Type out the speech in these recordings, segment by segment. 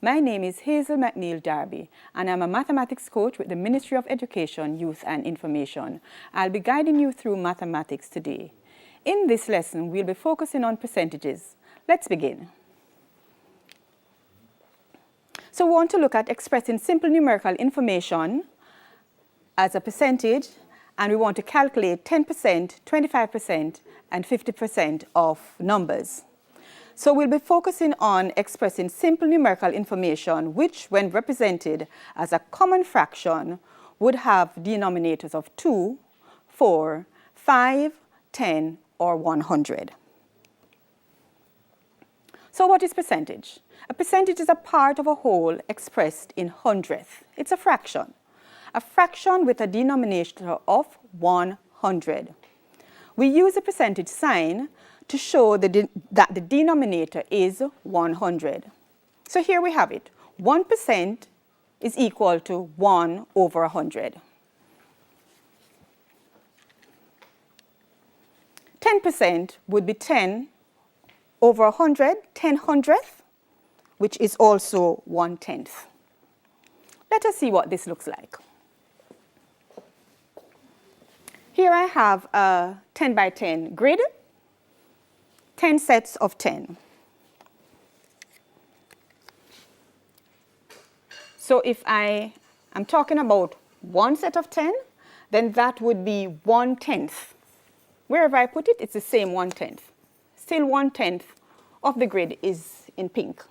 My name is Hazel McNeil Darby, and I'm a mathematics coach with the Ministry of Education, Youth and Information. I'll be guiding you through mathematics today. In this lesson, we'll be focusing on percentages. Let's begin. So we want to look at expressing simple numerical information as a percentage, and we want to calculate 10%, 25%, and 50% of numbers. So we'll be focusing on expressing simple numerical information, which, when represented as a common fraction, would have denominators of 2, 4, 5, 10, or 100. So what is percentage? A percentage is a part of a whole expressed in hundredths. It's a fraction. A fraction with a denominator of 100. We use a percentage sign to show that the denominator is 100. So here we have it. 1% is equal to 1 over 100. 10% would be 10 over 100, 10 hundredths, which is also 1/10. Let us see what this looks like. Here I have a 10 by 10 grid, 10 sets of 10. So if I am talking about one set of 10, then that would be 1/10. Wherever I put it, it's the same 1/10. Still 1/10 of the grid is in pink.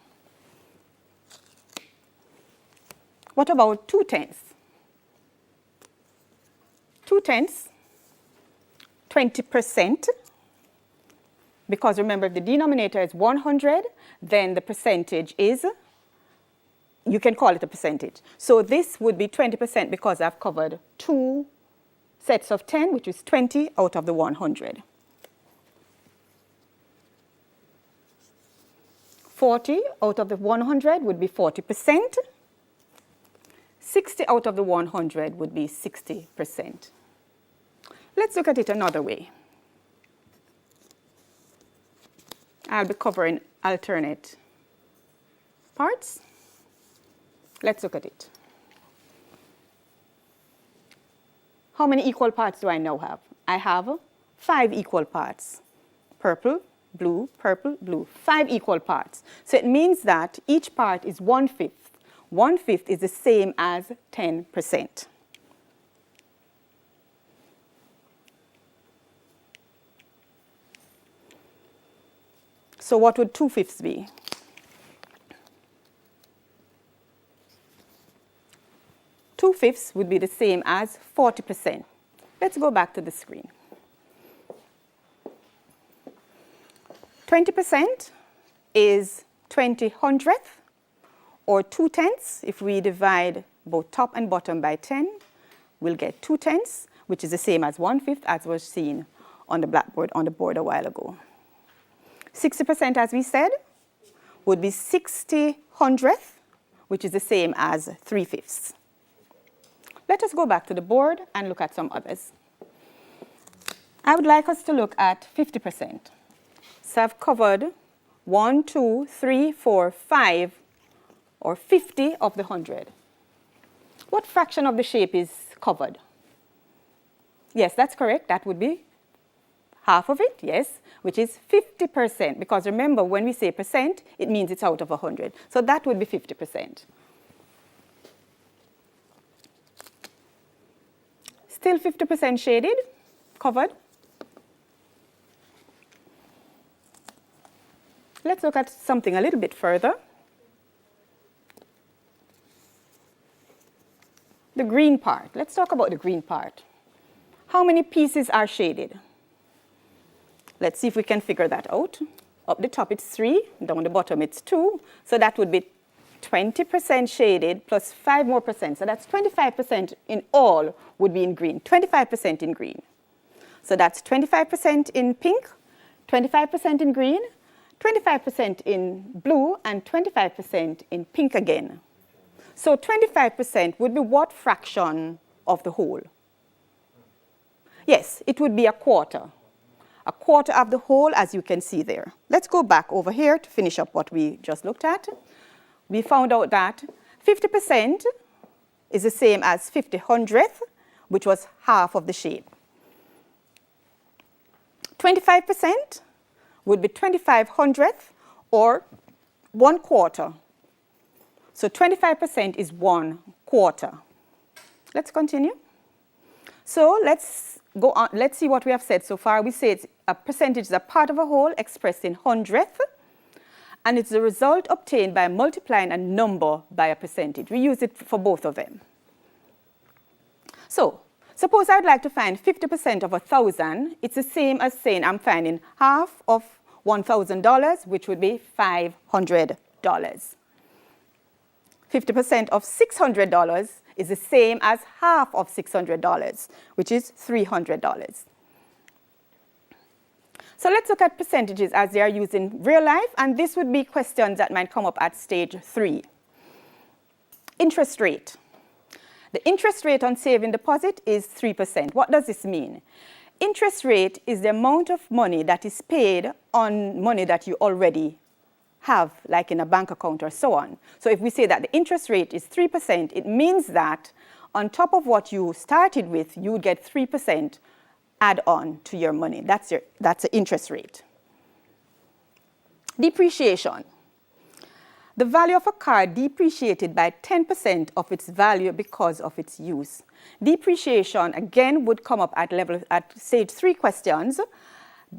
What about 2/10? 2/10, 20%. Because remember, if the denominator is 100, then the percentage is, you can call it a percentage. So this would be 20% because I've covered 2 sets of 10, which is 20 out of the 100. 40 out of the 100 would be 40%. 60 out of the 100 would be 60%. Let's look at it another way. I'll be covering alternate parts. Let's look at it. How many equal parts do I now have? I have 5 equal parts. Purple, blue, purple, blue. 5 equal parts. So it means that each part is 1/5. 1/5 is the same as 10%. So what would 2/5 be? Two-fifths would be the same as 40%. Let's go back to the screen. 20% is 20 hundredths, or 2/10. If we divide both top and bottom by 10, we'll get 2/10, which is the same as 1/5, as was seen on the blackboard on the board a while ago. 60%, as we said, would be 60 hundredths, which is the same as 3/5. Let us go back to the board and look at some others. I would like us to look at 50%. So I've covered 1, 2, 3, 4, 5, or 50 of the 100. What fraction of the shape is covered? Yes, that's correct. That would be half of it, yes, which is 50%. Because remember, when we say percent, it means it's out of 100. So that would be 50%. Still 50% shaded, covered. Let's look at something a little bit further. The green part. Let's talk about the green part. How many pieces are shaded? Let's see if we can figure that out. Up the top it's 3, down the bottom it's 2. So that would be 20% shaded plus 5 more percent. So that's 25% in all would be in green. 25% in green. So that's 25% in pink, 25% in green, 25% in blue, and 25% in pink again. So 25% would be what fraction of the whole? Yes, it would be a quarter. A quarter of the whole, as you can see there. Let's go back over here to finish up what we just looked at. we found out that 50% is the same as 50/100th, which was half of the shape. 25% would be 25/100th or 1/4. So 25% is 1/4. Let's continue. So let's go on. Let's see what we have said so far. We say it's a percentage is a part of a whole expressed in hundredth, and it's the result obtained by multiplying a number by a percentage. We use it for both of them. So suppose I'd like to find 50% of 1,000. It's the same as saying I'm finding half of $1,000, which would be $500. 50% of $600 is the same as half of $600, which is $300. So let's look at percentages as they are used in real life, and this would be questions that might come up at stage 3. Interest rate. The interest rate on saving deposit is 3%. What does this mean? Interest rate is the amount of money that is paid on money that you already have, like in a bank account or so on. So if we say that the interest rate is 3%, it means that on top of what you started with, you would get 3% add on to your money. That's the interest rate. Depreciation. The value of a car depreciated by 10% of its value because of its use. Depreciation, again, would come up at stage 3 questions.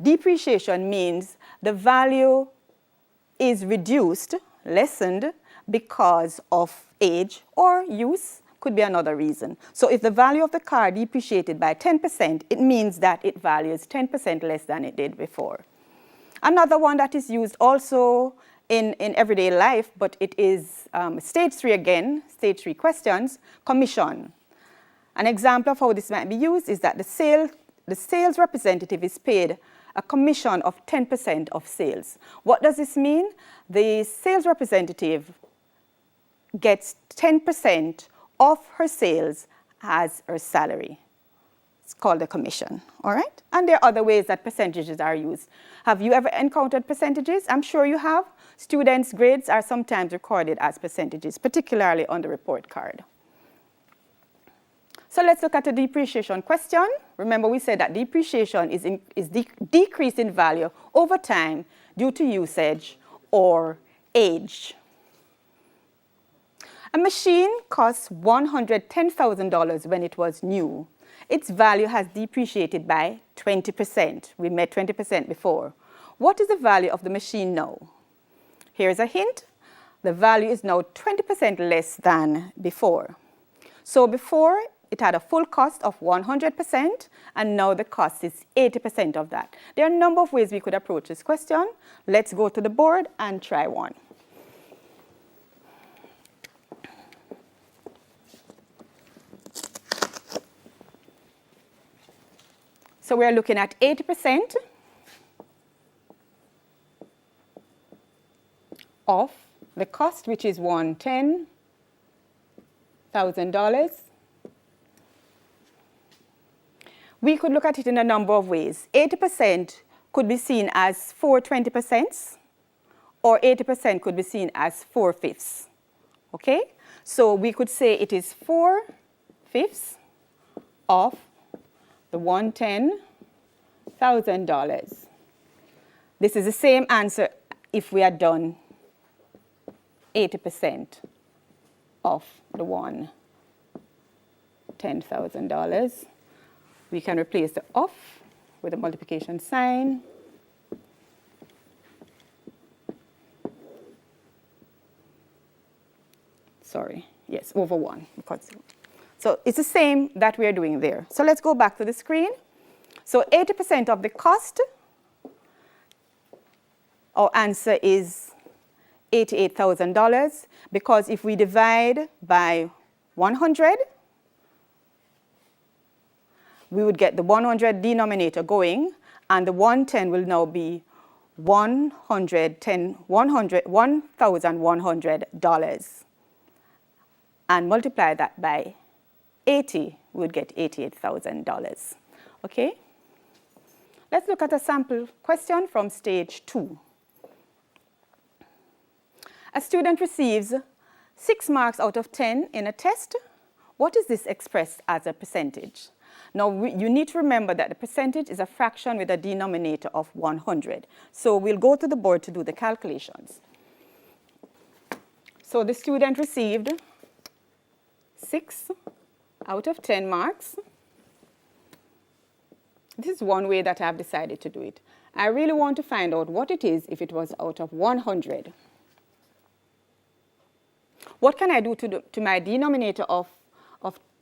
Depreciation means the value is reduced, lessened, because of age or use, could be another reason. So if the value of the car depreciated by 10%, it means that it values 10% less than it did before. Another one that is used also in everyday life, but it is stage 3 again, stage 3 questions, commission. An example of how this might be used is that the sales representative is paid a commission of 10% of sales. What does this mean? The sales representative gets 10% of her sales as her salary. It's called a commission, all right? And there are other ways that percentages are used. Have you ever encountered percentages? I'm sure you have. Students' grades are sometimes recorded as percentages, particularly on the report card. So let's look at a depreciation question. Remember, we said that depreciation is decreased in value over time due to usage or age. A machine costs $110,000 when it was new. Its value has depreciated by 20%. We met 20% before. What is the value of the machine now? Here's a hint. The value is now 20% less than before. So before, it had a full cost of 100%, and now the cost is 80% of that. There are a number of ways we could approach this question. Let's go to the board and try one. So we're looking at 80% of the cost, which is $110,000. We could look at it in a number of ways. 80% could be seen as 4 20%, or 80% could be seen as 4/5. Okay? So we could say it is 4/5 of the $110,000. This is the same answer if we had done 80% of the $110,000. We can replace the of with a multiplication sign. Sorry, yes, over 1. So it's the same that we are doing there. So let's go back to the screen. So 80% of the cost, our answer is $88,000, because if we divide by 100, we would get the 100 denominator going, and the 110 will now be $1,100. And multiply that by 80, we would get $88,000. Okay? Let's look at a sample question from stage 2. A student receives 6 marks out of 10 in a test. What is this expressed as a percentage? Now, you need to remember that the percentage is a fraction with a denominator of 100. So we'll go to the board to do the calculations. So the student received 6 out of 10 marks. This is one way that I've decided to do it. I really want to find out what it is if it was out of 100. What can I do to my denominator of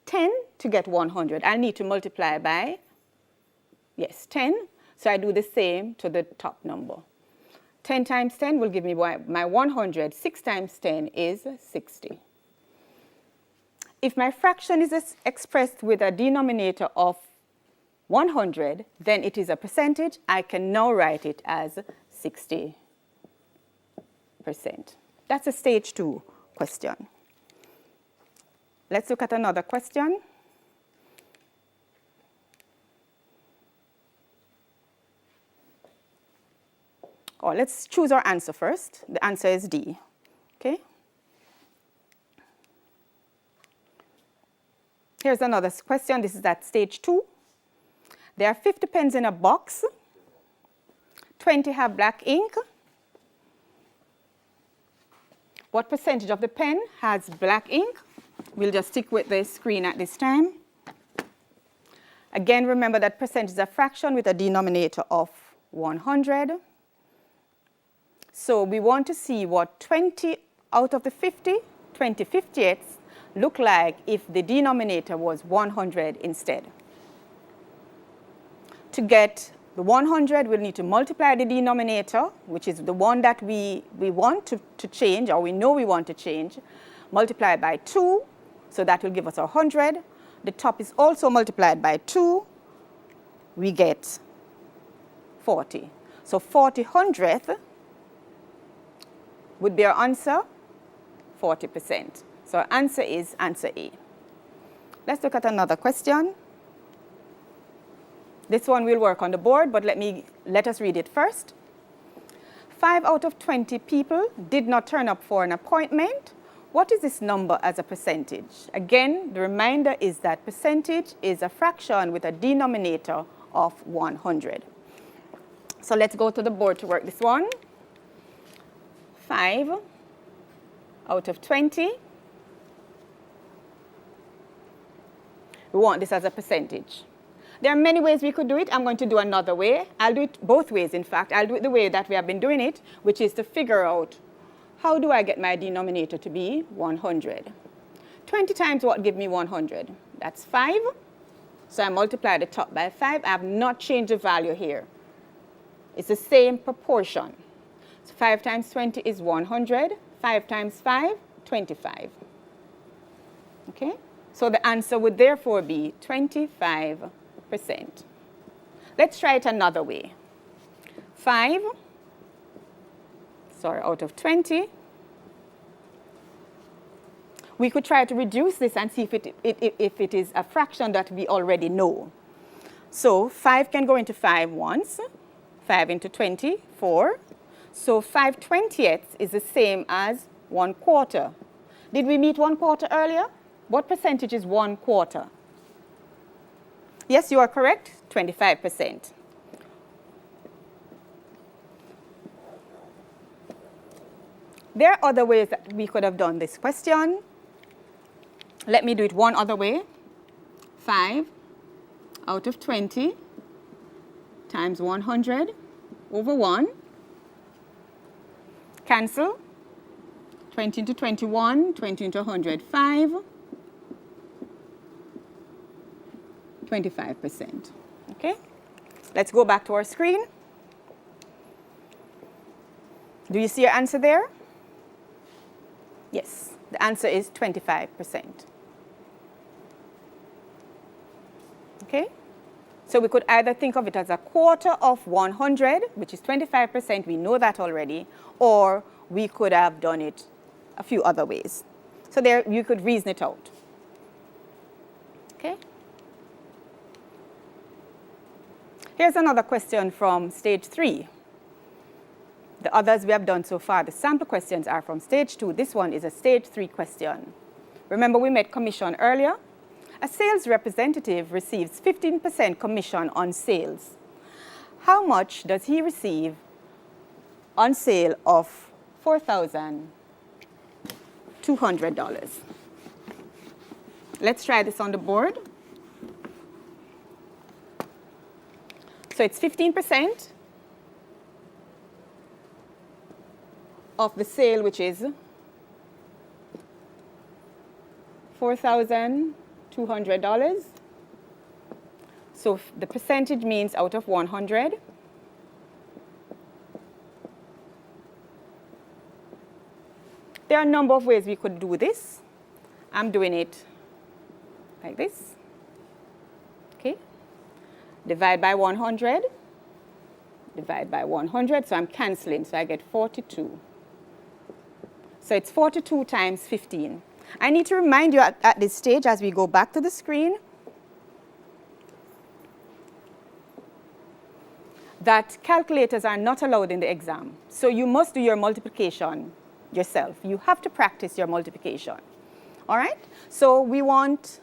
10 to get 100? I need to multiply by, yes, 10. So I do the same to the top number. 10 times 10 will give me my 100. 6 times 10 is 60. If my fraction is expressed with a denominator of 100, then it is a percentage. I can now write it as 60%. That's a stage 2 question. Let's look at another question. Or let's choose our answer first. The answer is D. Okay? Here's another question. This is at stage 2. There are 50 pens in a box. 20 have black ink. What percentage of the pen has black ink? We'll just stick with the screen at this time. Again, remember that percentage is a fraction with a denominator of 100. So we want to see what 20 out of the 50, 20 50ths, look like if the denominator was 100 instead. To get the 100, we'll need to multiply the denominator, which is the one that we want to change, or we know we want to change, multiply by 2, so that will give us 100. The top is also multiplied by 2. We get 40. So 40 hundredth would be our answer, 40%. So our answer is answer A. Let's look at another question. This one will work on the board, but let us read it first. 5 out of 20 people did not turn up for an appointment. What is this number as a percentage? Again, the reminder is that percentage is a fraction with a denominator of 100. So let's go to the board to work this one. 5 out of 20. We want this as a percentage. There are many ways we could do it. I'm going to do another way. I'll do it both ways, in fact. I'll do it the way that we have been doing it, which is to figure out how do I get my denominator to be 100. 20 times what give me 100? That's 5. So I multiply the top by 5. I have not changed the value here. It's the same proportion. So 5 times 20 is 100. 5 times 5, 25. Okay? So the answer would therefore be 25%. Let's try it another way. 5, out of 20. We could try to reduce this and see if it is a fraction that we already know. So 5 can go into 5 once. 5 into 20, 4. So 5 20ths is the same as 1/4. Did we meet 1/4 earlier? What percentage is 1/4? Yes, you are correct, 25%. There are other ways that we could have done this question. Let me do it one other way. 5 out of 20 times 100 over 1. Cancel. 20 into 21, 20 into 100, 5. 25%. Okay? Let's go back to our screen. Do you see your answer there? Yes, the answer is 25%. Okay? So we could either think of it as 1/4 of 100, which is 25%, we know that already, or we could have done it a few other ways. So there you could reason it out. Okay? Here's another question from stage 3. The others we have done so far, the sample questions are from stage 2. This one is a stage 3 question. Remember we made commission earlier? A sales representative receives 15% commission on sales. How much does he receive on sale of $4,200? Let's try this on the board. So it's 15% of the sale, which is $4,200. So the percentage means out of 100. There are a number of ways we could do this. I'm doing it like this. Okay. Divide by 100. Divide by 100. So I'm canceling. So I get 42. So it's 42 times 15. I need to remind you at this stage, as we go back to the screen, that calculators are not allowed in the exam. So you must do your multiplication yourself. You have to practice your multiplication. All right? So we want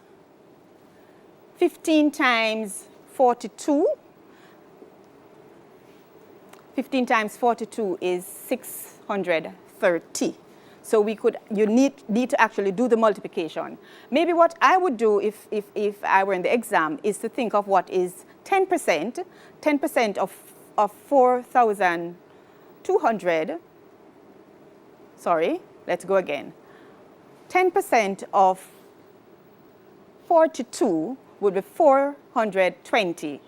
15 times 42. 15 times 42 is 630. So you need to actually do the multiplication. Maybe what I would do if I were in the exam is to think of what is 10%. 10% of 4,200. Sorry, let's go again. 10% of 42 would be 420.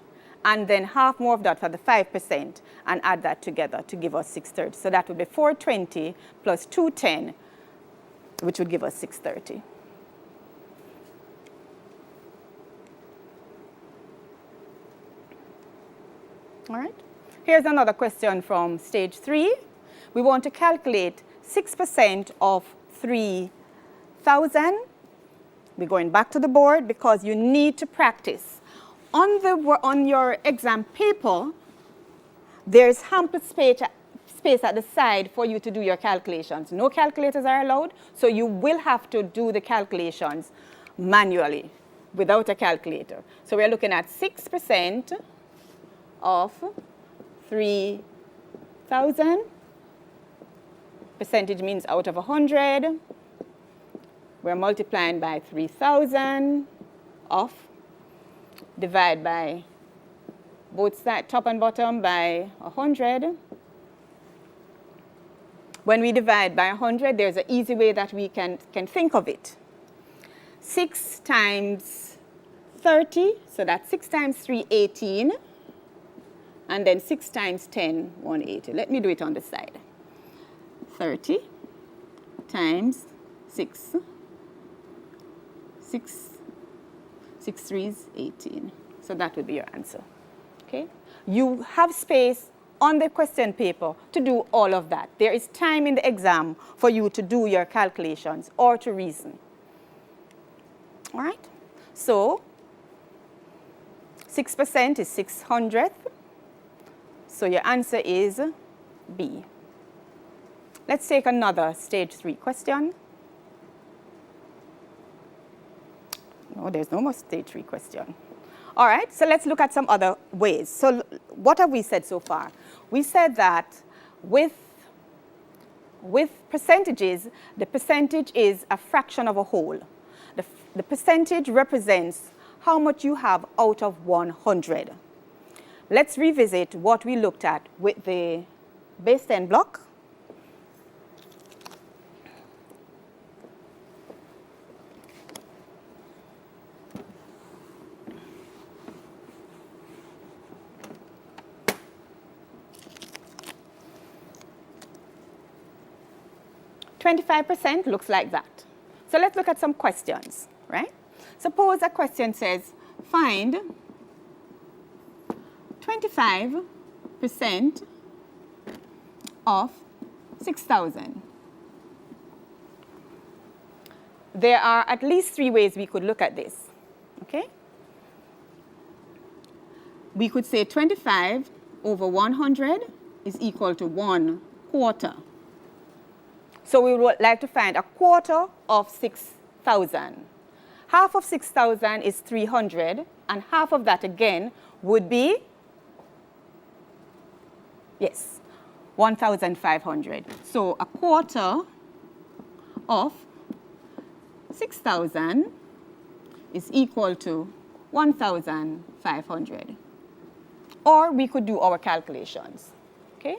And then half more of that for the 5%, and add that together to give us 630. So that would be 420 plus 210, which would give us 630. All right. Here's another question from stage 3. We want to calculate 6% of 3,000. We're going back to the board because you need to practice. On your exam paper, there's ample space at the side for you to do your calculations. No calculators are allowed, so you will have to do the calculations manually without a calculator. So we're looking at 6% of 3,000. Percentage means out of 100. We're multiplying by 3,000 of. Divide by both sides, top and bottom, by 100. When we divide by 100, there's an easy way that we can think of it. 6 times 30, so that's 6 times 3, 18. And then 6 times 10, 180. Let me do it on the side. 30 times 6. 6 threes, 18. So that would be your answer. Okay? You have space on the question paper to do all of that. There is time in the exam for you to do your calculations or to reason. All right? So 6% is 600th. So your answer is B. Let's take another stage 3 question. No, there's no more stage 3 question. All right, so let's look at some other ways. So what have we said so far? We said that with percentages, the percentage is a fraction of a whole. The percentage represents how much you have out of 100. Let's revisit what we looked at with the base 10 block. %, looks like that. So let's look at some questions, right? Suppose a question says, find 25% of 6,000. There are at least 3 ways we could look at this, okay? We could say 25 over 100 is equal to 1 quarter. So we would like to find a quarter of 6,000. Half of 6,000 is 300, and half of that again would be, yes, 1,500. So a quarter of 6,000 is equal to 1,500. Or we could do our calculations, okay?